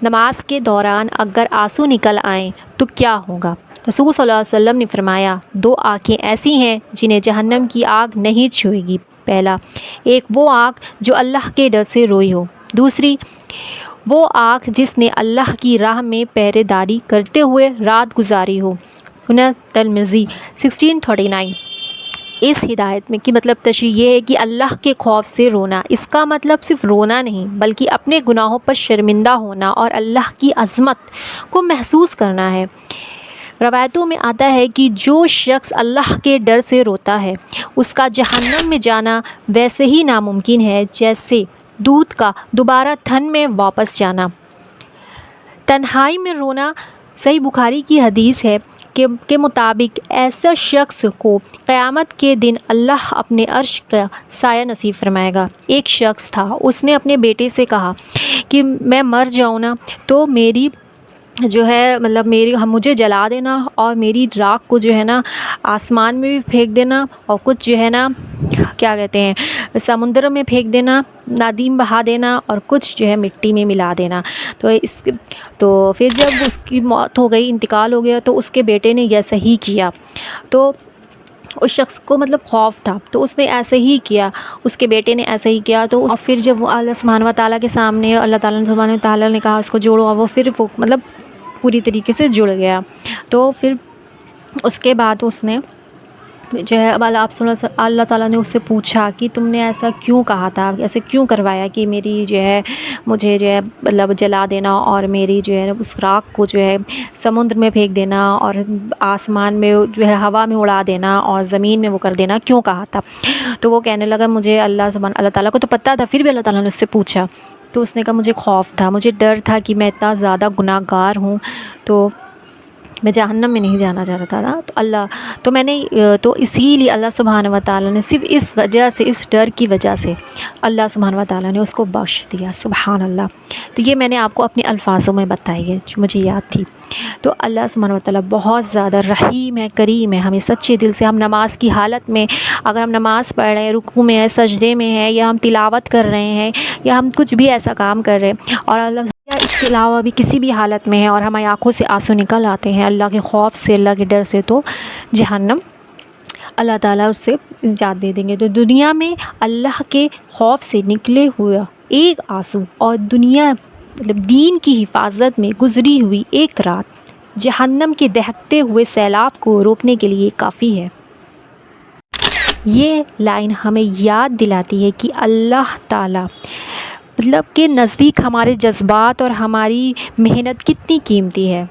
نماز کے دوران اگر آنسو نکل آئیں تو کیا ہوگا؟ رسول صلی اللہ علیہ وسلم نے فرمایا، 2 آنکھیں ایسی ہیں جنہیں جہنم کی آگ نہیں چھوئے گی۔ پہلا، ایک وہ آنکھ جو اللہ کے ڈر سے روئی ہو۔ دوسری، وہ آنکھ جس نے اللہ کی راہ میں پہرے داری کرتے ہوئے رات گزاری ہو۔ سنن ترمذی 1639۔ اس ہدایت میں کی مطلب تشریح یہ ہے کہ اللہ کے خوف سے رونا، اس کا مطلب صرف رونا نہیں بلکہ اپنے گناہوں پر شرمندہ ہونا اور اللہ کی عظمت کو محسوس کرنا ہے۔ روایتوں میں آتا ہے کہ جو شخص اللہ کے ڈر سے روتا ہے اس کا جہنم میں جانا ویسے ہی ناممکن ہے جیسے دودھ کا دوبارہ تھن میں واپس جانا۔ تنہائی میں رونا، صحیح بخاری کی حدیث ہے کے مطابق ایسا شخص کو قیامت کے دن اللہ اپنے عرش کا سایہ نصیب فرمائے گا۔ ایک شخص تھا، اس نے اپنے بیٹے سے کہا کہ میں مر جاؤں نا تو میری جو ہے مجھے جلا دینا اور میری راکھ کو جو ہے نا آسمان میں بھی پھینک دینا اور کچھ جو ہے نا کیا کہتے ہیں سمندر میں پھینک دینا، ندی میں بہا دینا اور کچھ جو ہے مٹی میں ملا دینا۔ تو پھر جب اس کی موت ہو گئی، انتقال ہو گیا، تو اس کے بیٹے نے ایسا ہی کیا۔ تو اس شخص کو خوف تھا تو اس نے ایسے ہی کیا، اس کے بیٹے نے ایسے ہی کیا۔ تو پھر جب وہ اللہ سبحانہ و تعالیٰ کے سامنے اللہ تعالیٰ نے کہا اس کو جوڑو، اور وہ پھر پوری طریقے سے جڑ گیا۔ تو پھر اس کے بعد اس نے جو ہے اللہ تعالیٰ نے اس سے پوچھا کہ تم نے ایسا کیوں کہا تھا، ایسے کیوں کروایا کہ مجھے جو ہے جلا دینا اور میری جو ہے اس راکھ کو جو ہے سمندر میں پھینک دینا اور آسمان میں جو ہے ہوا میں اڑا دینا اور زمین میں وہ کر دینا کیوں کہا تھا؟ تو وہ کہنے لگا مجھے اللہ تعالیٰ کو تو پتہ تھا، پھر بھی اللہ تعالیٰ نے اس سے پوچھا۔ تو اس نے کہا مجھے خوف تھا، مجھے ڈر تھا کہ میں اتنا زیادہ گناہ گار ہوں تو میں جہنم میں نہیں جانا چاہتا تھا۔ تو اسی لیے اللہ سبحانہ و تعالیٰ نے صرف اس وجہ سے، اس ڈر کی وجہ سے اللہ سبحانہ و تعالیٰ نے اس کو بخش دیا۔ سبحان اللہ۔ تو یہ میں نے آپ کو اپنے الفاظوں میں بتائی ہے جو مجھے یاد تھی۔ تو اللہ سبحانہ و تعالیٰ بہت زیادہ رحیم ہے، کریم ہے، ہمیں سچے دل سے ہم نماز کی حالت میں اگر ہم نماز پڑھ رہے ہیں، رکوع میں ہیں، سجدے میں ہیں، یا ہم تلاوت کر رہے ہیں یا ہم کچھ بھی ایسا کام کر رہے ہیں اور اس کے علاوہ بھی کسی بھی حالت میں ہے اور ہماری آنکھوں سے آنسو نکل آتے ہیں اللہ کے خوف سے، اللہ کے ڈر سے، تو جہنم اللہ تعالیٰ اس سے نجات دے دیں گے۔ تو دنیا میں اللہ کے خوف سے نکلے ہوا ایک آنسو اور دین کی حفاظت میں گزری ہوئی ایک رات جہنم کے دہکتے ہوئے سیلاب کو روکنے کے لیے کافی ہے۔ یہ لائن ہمیں یاد دلاتی ہے کہ اللہ تعالیٰ کے نزدیک ہمارے جذبات اور ہماری محنت کتنی قیمتی ہے۔